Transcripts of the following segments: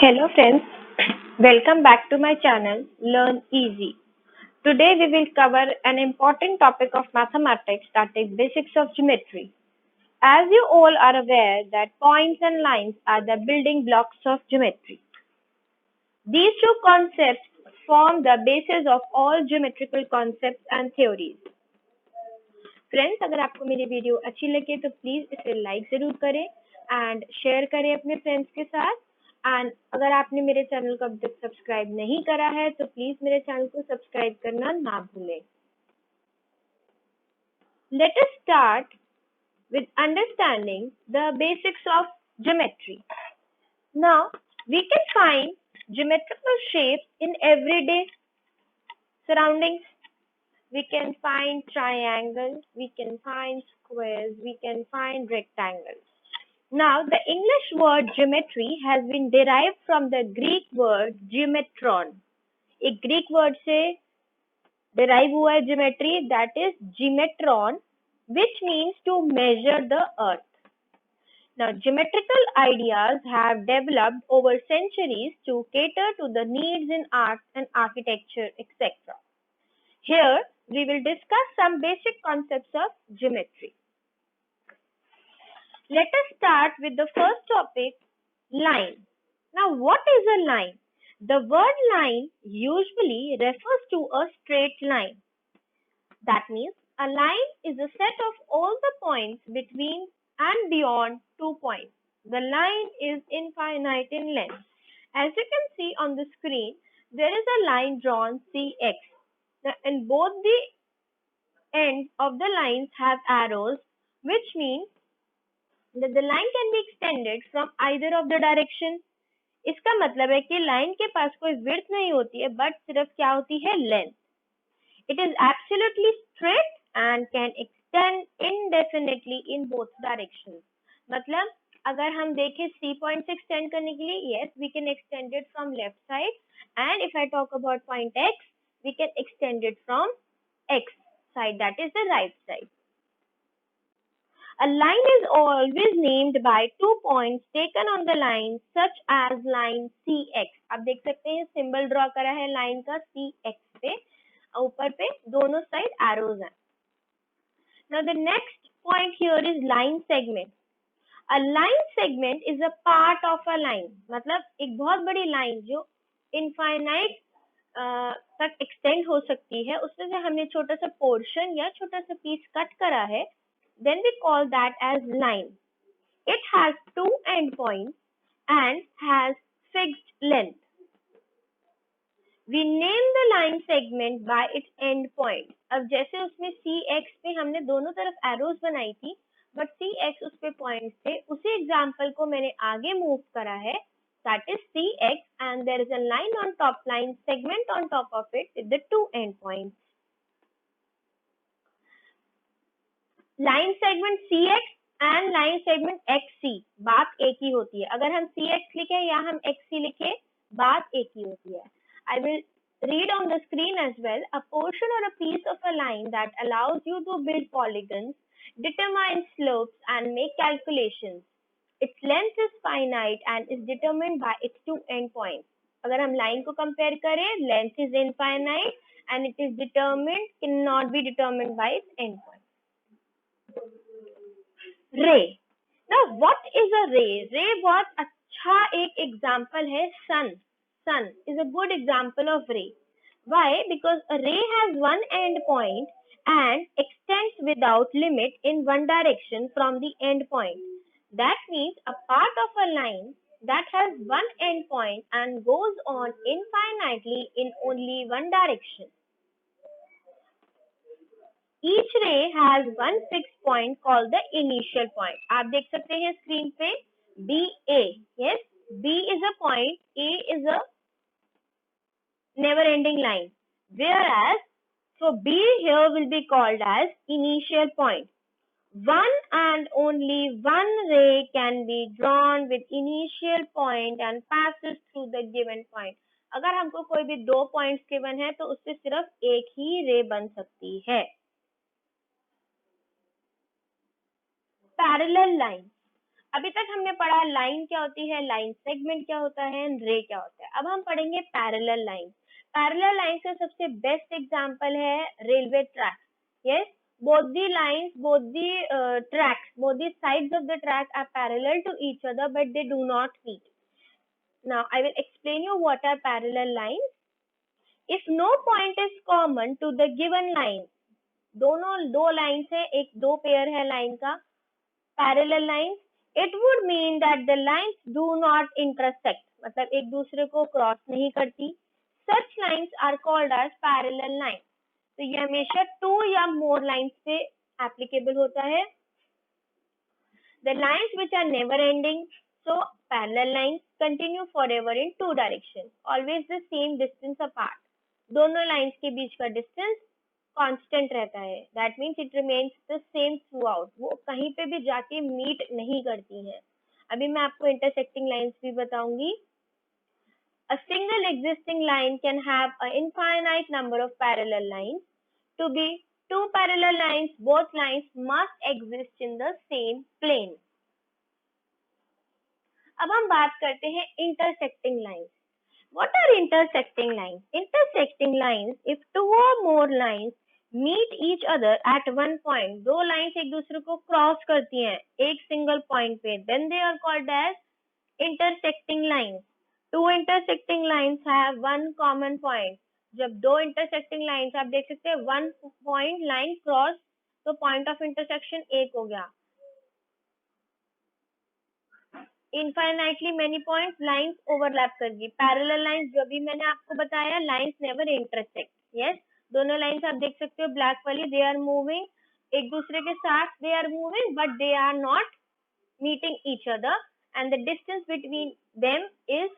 Hello friends, welcome back to my channel Learn Easy. Today we will cover an important topic of mathematics, that is basics of geometry. As you all are aware that points and lines are the building blocks of geometry. These two concepts form the basis of all geometrical concepts and theories. Friends, अगर आपको मेरी video अच्छी लगे तो please इसे like जरूर करें and share करें अपने फ्रेंड्स के साथ। एंड अगर आपने मेरे चैनल को अभी तक सब्सक्राइब नहीं करा है तो प्लीज मेरे चैनल को सब्सक्राइब करना ना भूलें। Let us start with understanding the basics of geometry. Now, we can find geometrical shapes in everyday surroundings. We can find triangles, we can find squares, we can find rectangles. Now, the English word geometry has been derived from the Greek word geometron. एक Greek word से derive हुआ है geometry, that is geometron, which means to measure the earth. Now, geometrical ideas have developed over centuries to cater to the needs in art and architecture, etc. Here, we will discuss some basic concepts of geometry. Let us start with the first topic, line. Now, what is a line? The word line usually refers to a straight line. That means a line is a set of all the points between and beyond 2 points. The line is infinite in length. As you can see on the screen, there is a line drawn CX. And both the ends of the lines have arrows, which means that the line can be extended from either of the direction. इसका मतलब है कि line के पास कोई width नहीं होती है, but सिर्फ क्या होती है, length. It is absolutely straight and can extend indefinitely in both directions. मतलब अगर हम देखें C point से extend करने के लिए, yes, we can extend it from left side, and if I talk about point X, we can extend it from X side, that is the right side. A line is always named by 2 points taken on the line, such as line CX. आप देख सकते हैं symbol draw करा है line का CX पे, ऊपर पे दोनों साइड एरोज हैं. Now the next point here is line segment. A line segment is a part of a line. मतलब एक बहुत बड़ी लाइन जो इनफाइनाइट तक एक्सटेंड हो सकती है, उसमें से हमने छोटा सा पोर्शन या छोटा सा पीस कट करा है, then we call that as line. It has 2 endpoints and has fixed length. We name the line segment by its endpoint. अब जैसे उसमें CX पे हमने दोनों तरफ एरोज बनाई थी, बट CX उस पे पॉइंट्स थे, उसी एग्जाम्पल को मैंने आगे मूव करा है, that is CX, and there is a line on top, line segment on top of it with the 2 endpoints. Line segment CX and line segment XC बात एक ही होती है. अगर हम CX लिखे या हम XC लिखे, बात एक ही होती है. I will read on the screen as well. A portion or a piece of a line that allows you to build polygons, determine slopes and make calculations. Its length is finite and is determined by its 2 endpoints. अगर हम line को compare करें, length is infinite and it is determined, cannot be determined by its endpoint. रे. Now what is a ray? रे बहुत अच्छा एक example है. Sun is a good example of ray. Why? Because a ray has one end point and extends without limit in one direction from the end point. That means a part of a line that has one end point and goes on infinitely in only one direction. Each ray has one fixed point called the initial point. आप देख सकते हैं screen पे BA. Yes, B is a point, A is a never-ending line. Whereas, so B here will be called as initial point. One and only one ray can be drawn with initial point and passes through the given point. अगर हमको कोई भी 2 points given है तो उससे सिर्फ एक ही रे बन सकती है. Parallel line. अभी तक हमने पढ़ा लाइन क्या होती है, लाइन सेगमेंट क्या होता है, रे क्या होता है। अब हम पढ़ेंगे पैरेलल लाइन। पैरेलल लाइन का सबसे बेस्ट एग्जांपल है railway track. Yes, both the lines, both the tracks, both the sides of the track are parallel to each other, but they do not meet. Now I will explain you what are parallel lines. If no point is common to the given line, दोनों दो line है, एक दो pair है line का, parallel line, it would mean that the lines do not intersect, मतलब एक दूसरे को क्रॉस नहीं करती. Such lines are called as parallel lines. तो ये हमेशा टू या मोर लाइन्स पे एप्लीकेबल होता है. The lines which are never ending, so parallel lines continue forever in two directions, always the same distance apart. दोनों लाइन्स के बीच का डिस्टेंस कांस्टेंट रहता है. That means it remains the same through out. वो कहीं पे भी जाके मीट नहीं करती हैं. अभी मैं आपको इंटरसेक्टिंग लाइन्स भी बताऊंगी. A single existing line can have an infinite number of parallel lines. To be two parallel lines, both lines must exist in the same plane. अब हम बात करते हैं intersecting lines. What are intersecting lines? Intersecting lines, if two or more lines meet each other at one point, दो lines एक दूसरे को cross करती हैं एक सिंगल पॉइंट पे, then they are called as intersecting lines. Two intersecting lines have one common point. जब दो intersecting lines आप देख सकते हैं one point line cross, तो point of intersection एक हो गया. Infinitely many points lines overlap करेगी. पैरेलल लाइंस जो भी मैंने आपको बताया, लाइंस नेवर इंटरसेक्ट. यस, दोनों लाइंस आप देख सकते हो ब्लैक वाली, दे आर मूविंग एक दूसरे के साथ, they are moving but they are not meeting each other and the distance between them is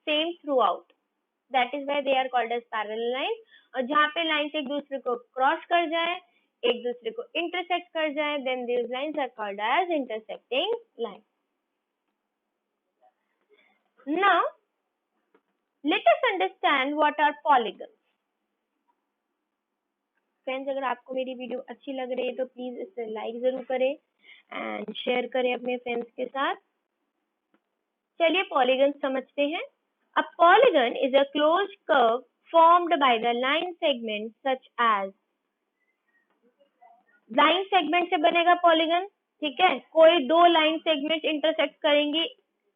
same throughout. That is why they are called as parallel lines. और जहाँ पे lines एक दूसरे को क्रॉस कर जाए, एक दूसरे को इंटरसेक्ट कर जाए, then these lines are called as intersecting line. Now, let us understand what are polygons. Friends, अगर आपको मेरी वीडियो अच्छी लग रही है तो प्लीज इसे लाइक जरूर करें एंड शेयर करें अपने फ्रेंड्स के साथ. चलिए पॉलीगन समझते हैं. A polygon is a closed curve formed by the line segment such as. Line segment से बनेगा पॉलीगन. ठीक है, कोई दो लाइन सेगमेंट इंटरसेक्ट करेंगी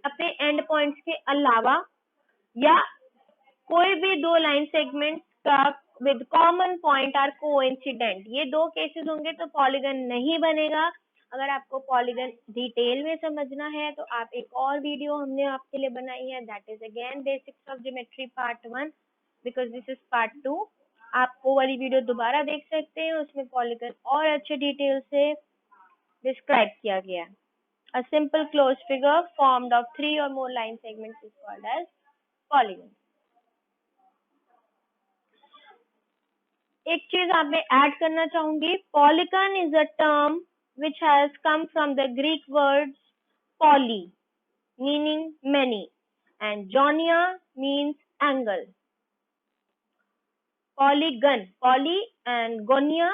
अपने एंड पॉइंट्स के अलावा, या कोई भी दो लाइन सेगमेंट का with common point are coincident. ये दो केसेस होंगे तो पॉलीगन नहीं बनेगा. अगर आपको पॉलीगन डिटेल में समझना है तो आप एक और वीडियो हमने आपके लिए बनाई है, that is again basics of geometry part 1, because this is part 2. आप वो वाली वीडियो दोबारा देख सकते हैं, उसमें पॉलीगन और अच्छे डिटेल से डिस्क्राइब किया गया है. A simple closed figure formed of three or more line segments is called as polygon. एक चीज आप में ऐड करना चाहूंगी. Polygon is a term which has come from the Greek words poly meaning many and gonia means angle. Polygon, poly and gonia,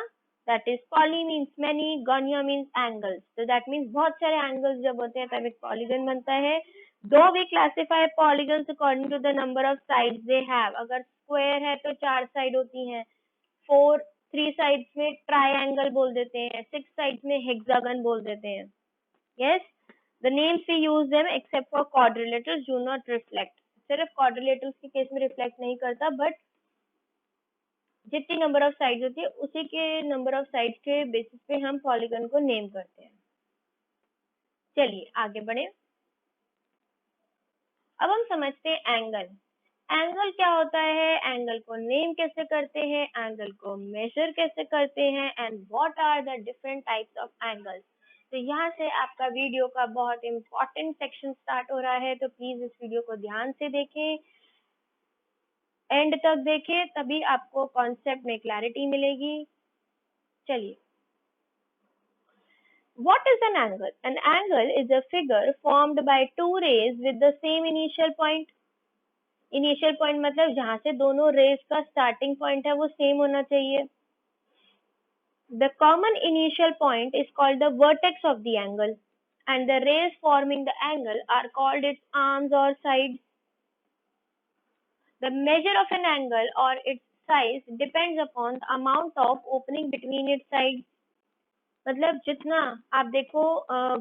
that is poly means many, gonia means angles. So that means बहुत सारे angles जब होते हैं तब एक polygon बनता है. Though we classify polygons according to the number of sides they have. अगर square है तो चार साइड होती हैं, थ्री साइड्स में ट्राइंगल बोल देते हैं, सिक्स साइड्स में हेक्सागन बोल देते हैं. Yes, the names we use them except for quadrilaterals do not reflect. सिर्फ क्वाड्रिलेटरल्स के केस में रिफ्लेक्ट नहीं करता, बट जितनी नंबर ऑफ साइड्स होती है उसी के नंबर ऑफ साइड्स के बेसिस पे हम पॉलीगन को नेम करते हैं. चलिए आगे बढ़े. अब हम समझते हैं एंगल. एंगल क्या होता है, एंगल को नेम कैसे करते हैं, एंगल को मेजर कैसे करते हैं, and what are the different types of angles. तो यहाँ से आपका वीडियो का बहुत इंपॉर्टेंट सेक्शन स्टार्ट हो रहा है, तो प्लीज इस वीडियो को ध्यान से देखें, एंड तक देखें, तभी आपको कॉन्सेप्ट में क्लैरिटी मिलेगी. चलिए, what is an angle? An angle is a figure formed by two rays with the same initial point. Initial point मतलब जहां से दोनों रेस का स्टार्टिंग पॉइंट है वो सेम होना चाहिए. The common initial point is called the vertex of the angle. and the rays forming the angle are called its arms or sides. The measure of an angle or its size depends upon the amount of opening between its sides. मतलब जितना आप देखो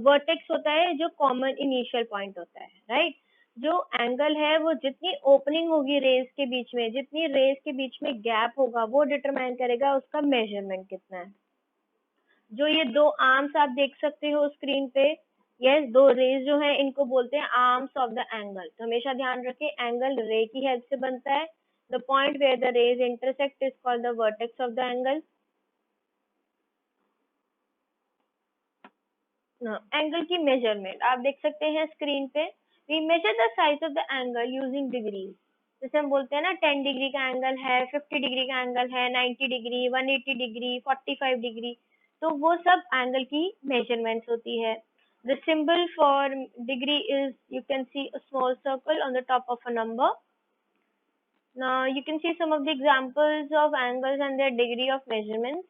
vertex होता है जो common initial point होता है, right? जो एंगल है वो जितनी ओपनिंग होगी रेज के बीच में, जितनी रेज के बीच में गैप होगा वो डिटरमाइन करेगा उसका मेजरमेंट कितना है। जो ये दो आर्म्स आप देख सकते हो स्क्रीन पे, यस, दो रेज जो है इनको बोलते हैं आर्म्स ऑफ द एंगल। तो हमेशा ध्यान रखें एंगल रे की हेल्प से बनता है। The point where the rays intersect is called the vertex of the angle. Angle की मेजरमेंट आप देख सकते हैं स्क्रीन पे। We measure the size of the angle using degree. जैसे हम बोलते हैं ना 10 डिग्री का एंगल है, 50 डिग्री का एंगल है, 90 डिग्री, 180 डिग्री, 45 डिग्री, तो वो सब एंगल की मेजरमेंट्स होती है। The symbol for degree is, you can C a small circle on the top of a number. Now you can see some of the examples of angles and their degree of measurements.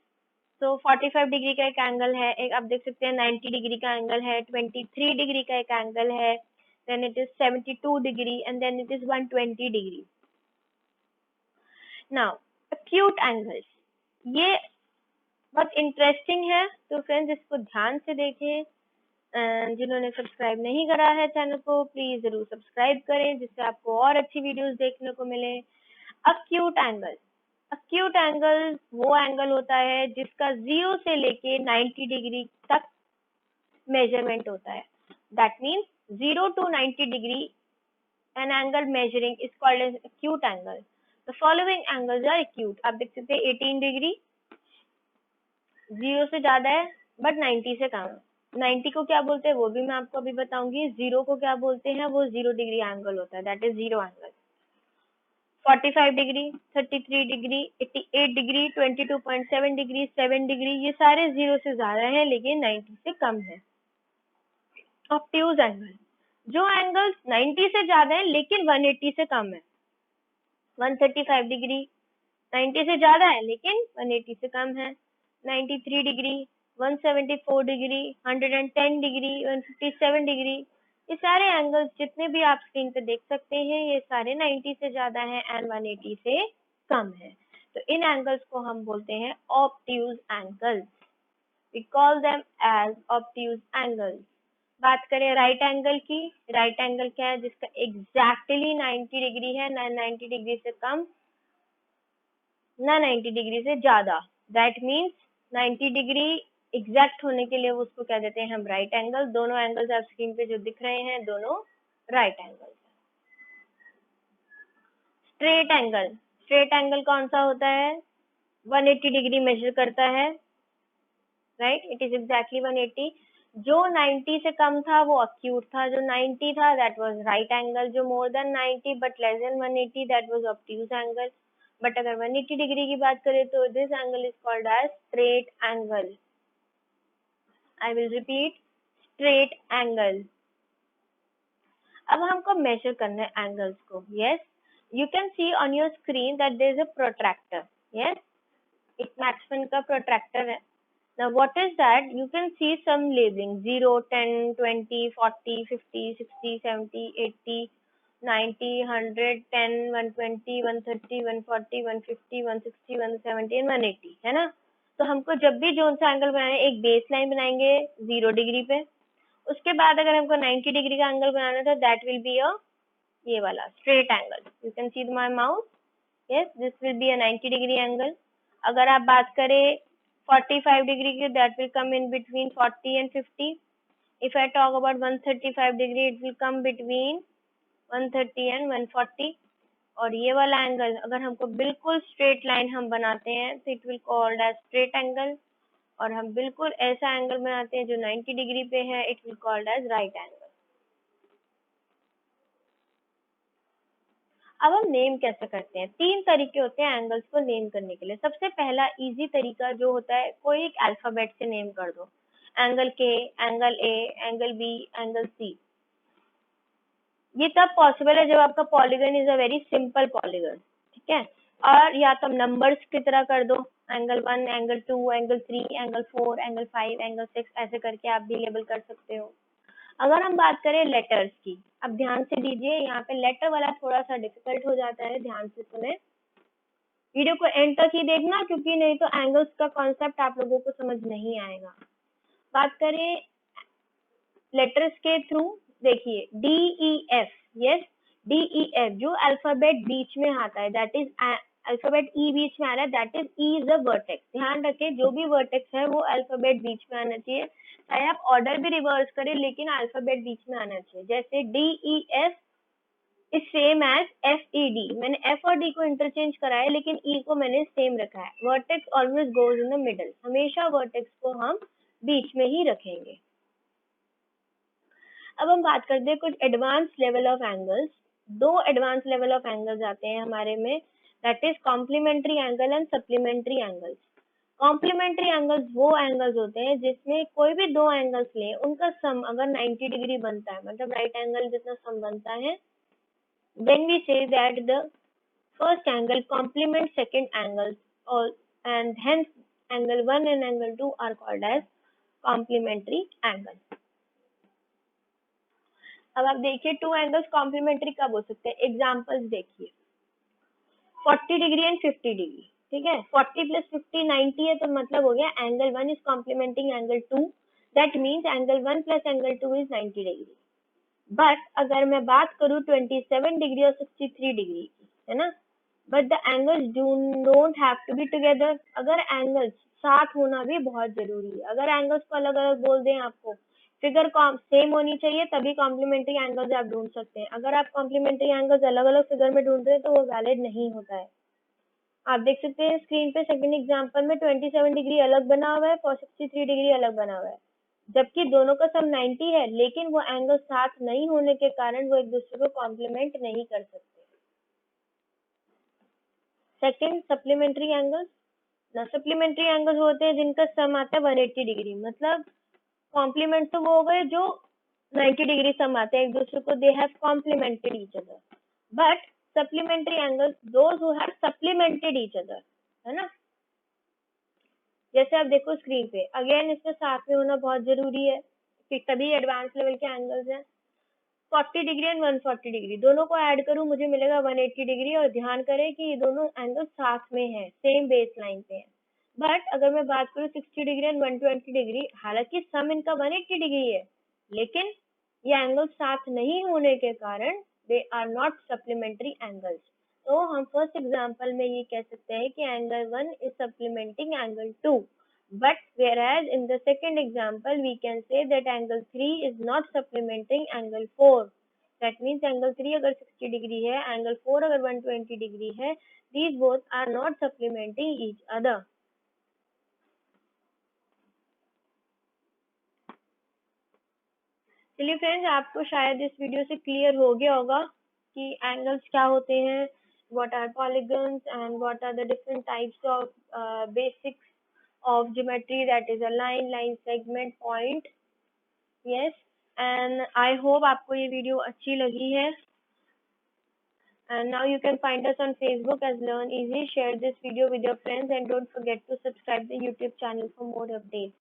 तो 45 degree का एक angle है, एक आप देख सकते हैं 90 degree का एंगल है, 23 डिग्री का एक एंगल है, then it is 72 degree and then it is 120 degree. Now acute angles, ये बहुत इंटरेस्टिंग है, तो फ्रेंड्स इसको ध्यान से देखें। जिन्होंने सब्सक्राइब नहीं करा है चैनल को प्लीज जरूर सब्सक्राइब करें जिससे आपको और अच्छी वीडियोस देखने को मिले। एक्यूट एंगल, एक्यूट एंगल वो एंगल होता है जिसका 0 से लेके 90 डिग्री तक मेजरमेंट होता है। That means 0 to 90 degree an angle measuring is called as acute angle. The following angles are acute. आप देख सकते हैं 18 डिग्री 0 से ज्यादा है बट 90 से कम है। 90 को क्या बोलते हैं वो भी मैं आपको अभी बताऊंगी। 0 को क्या बोलते हैं, वो 0 डिग्री एंगल होता है, that is 0 angle. 45 degree, 33 degree, 88 degree, 22.7 degree, 7 degree, ये सारे 0 से ज्यादा हैं लेकिन 90 से कम है। ऑब्ट्यूज एंगल, जो एंगल्स 90 से ज्यादा है लेकिन 180 से कम है। 135 डिग्री 90 से ज्यादा है लेकिन 180 से कम है। 93 डिग्री, 174 डिग्री, 110 डिग्री, 157 डिग्री, ये सारे एंगल्स जितने भी आप स्क्रीन पे देख सकते हैं ये सारे 90 से ज्यादा हैं एंड 180 से कम है। तो इन एंगल्स को हम बोलते हैं obtuse angles. We call them as obtuse angles. बात करें राइट एंगल की, राइट एंगल क्या है जिसका एग्जैक्टली 90 डिग्री है, ना 90 डिग्री से कम ना 90 डिग्री से ज्यादा। दैट मीन्स 90 डिग्री एग्जैक्ट होने के लिए उसको क्या देते हैं हम, राइट एंगल। दोनों एंगल्स आप स्क्रीन पे जो दिख रहे हैं दोनों right angles. Straight angle, straight angle कौन सा होता है, 180 डिग्री मेजर करता है, राइट, इट इज एग्जैक्टली 180। जो 90 से कम था वो अक्यूट था, जो 90 था दैट वाज राइट एंगल, जो more than 90 but less than 180 that was obtuse angle. But अगर 180 डिग्री की बात करें तो this angle is called as straight angle. I will repeat, straight angle. अब हमको मेजर करना है एंगल्स को। Yes, you can see on your screen that there is a protractor. Yes, एक मैक्समैन का प्रोट्रैक्टर है। Now what is that? You can see some labeling 0, 10, 20, 40, 50, 60, 70, 80, 90, 100, 10, 120, 130, 140, 150, 160, 170 and 180, है ना? तो हमको जब भी जोन सा एंगल बनाना है एक बेस लाइन बनाएंगे 0 डिग्री पे। उसके बाद अगर हमको 90 डिग्री का एंगल बनाना था दैट विल बी अ ये वाला straight angle. You can see my mouse, yes, this will be a 90 degree angle. अगर आप बात करें 45 degree की, that will come in between 40 and 50. If I talk about 135 degree, it will come between 130 and 140. और ये वाला angle अगर हमको बिल्कुल स्ट्रेट लाइन हम बनाते हैं तो it will called as straight angle. और हम बिल्कुल ऐसा एंगल बनाते हैं जो 90 डिग्री पे है, it will called as right angle. अब हम नेम कैसे करते हैं, 3 तरीके होते हैं एंगल्स को नेम करने के लिए। सबसे पहला इजी तरीका जो होता है, कोई एक अल्फाबेट से नेम कर दो, एंगल के, angle A, angle B, angle C. ये तब पॉसिबल है जब आपका polygon is a very simple polygon, ठीक है। और या तो नंबर्स की तरह कर दो, angle 1, angle 2, angle 3, angle 4, angle 5, angle 6, ऐसे करके आप भी लेबल कर सकते हो। अगर हम बात करें लेटर्स की, अब ध्यान से दीजिए, यहाँ पे लेटर वाला थोड़ा सा डिफिकल्ट हो जाता है, ध्यान से सुने, वीडियो को एंड तक ही देखना, क्योंकि नहीं तो एंगल्स का कॉन्सेप्ट आप लोगों को समझ नहीं आएगा। बात करें लेटर्स के थ्रू, देखिए D E F, yes D E F, जो अल्फाबेट बीच में आता है, दैट इज अल्फाबेट ई बीच में आ रहा है, that is E is a vertex. ध्यान रखें, जो भी वर्टेक्स है वो अल्फाबेट बीच में आना चाहिए, चाहे आप ऑर्डर भी रिवर्स करें, लेकिन अल्फाबेट बीच में आना चाहिए। जैसे D E F is same as F E D, मैंने एफ और डी को इंटरचेंज करा है, लेकिन ई को मैंने सेम रखा है। Vertex always goes in the middle, हमेशा वर्टेक्स को हम बीच में ही रखेंगे। अब हम बात करते हैं कुछ एडवांस लेवल ऑफ एंगल्स। दो एडवांस लेवल ऑफ एंगल्स आते हैं हमारे में, that is complementary angle and supplementary angles. Complementary angles वो एंगल्स होते हैं जिसमें कोई भी दो एंगल्स लें, उनका सम अगर 90 डिग्री बनता है, मतलब राइट एंगल जितना सम बनता है, then we say that the first angle complements second angles, all, and hence angle 1 and angle 2 are called as complementary angle. अब आप देखिए टू एंगल्स कॉम्प्लीमेंट्री कब हो सकते हैं, एग्जांपल्स देखिए, 40 डिग्री एंड 50 डिग्री, ठीक है, 40 प्लस 50 90 है, तो मतलब हो गया angle 1 is complementing angle 2, that means angle 1 plus angle 2 is 90 degree. But अगर मैं बात करूँ 27 डिग्री और 63 डिग्री की, है ना, but the angles don't have to be together, अगर एंगल्स साथ होना भी बहुत जरूरी है। अगर एंगल्स को अलग अलग बोल दें आपको, फिगर सेम होनी चाहिए, तभी कॉम्प्लीमेंट्री एंगल्स आप ढूंढ सकते हैं। अगर आप कॉम्प्लीमेंट्री एंगल्स अलग अलग फिगर में ढूंढ रहे हैं तो वो वैलिड नहीं होता है। आप देख सकते हैं स्क्रीन पे सेकंड एग्जांपल में 27 डिग्री अलग बना हुआ है और 63 डिग्री अलग बना हुआ है, जबकि दोनों का सम 90 है, लेकिन वो एंगल साथ नहीं होने के कारण वो एक दूसरे को कॉम्प्लीमेंट नहीं कर सकते। सेकंड, सप्लीमेंट्री एंगल्स ना, सप्लीमेंट्री एंगल्स होते हैं जिनका सम आता है 180 डिग्री, मतलब कॉम्प्लीमेंट तो वो हो गए जो 90 डिग्री सम आते हैं एक दूसरे को, they have complimented each other. But supplementary angles those who have supplemented each other, है ना। जैसे आप देखो स्क्रीन पे, अगेन इसमें साथ में होना बहुत जरूरी है कि तभी एडवांस लेवल के एंगल्स हैं। 40 डिग्री एंड 140 डिग्री दोनों को ऐड करूं मुझे मिलेगा 180 डिग्री, और ध्यान करें कि ये दोनों एंगल साथ में हैं, सेम बेस लाइन पे हैं। बट अगर मैं बात करूं 60 डिग्री एंड 120 डिग्री, हालांकि सम इनका 180 डिग्री है, लेकिन ये एंगल साथ नहीं होने के कारण they are not supplementary angles. तो हम फर्स्ट एग्जांपल में ये कह सकते हैं कि angle 1 is supplementing angle 2, but whereas in the second example we can say that angle 3 is not supplementing angle 4. That means angle 3 अगर 60 डिग्री है, angle 4 अगर 120 डिग्री है, these both are not supplementing each other. चलिए friends, आपको शायद इस video से clear हो गया होगा कि एंगल्स क्या होते हैं, what are polygons and what are the different types of basics of geometry, that is a line, line segment, point. Yes, and I hope आपको ये वीडियो अच्छी लगी है। And now you can find us on Facebook as Learn Easy. Share this video with your friends and don't forget to subscribe the YouTube channel for more updates.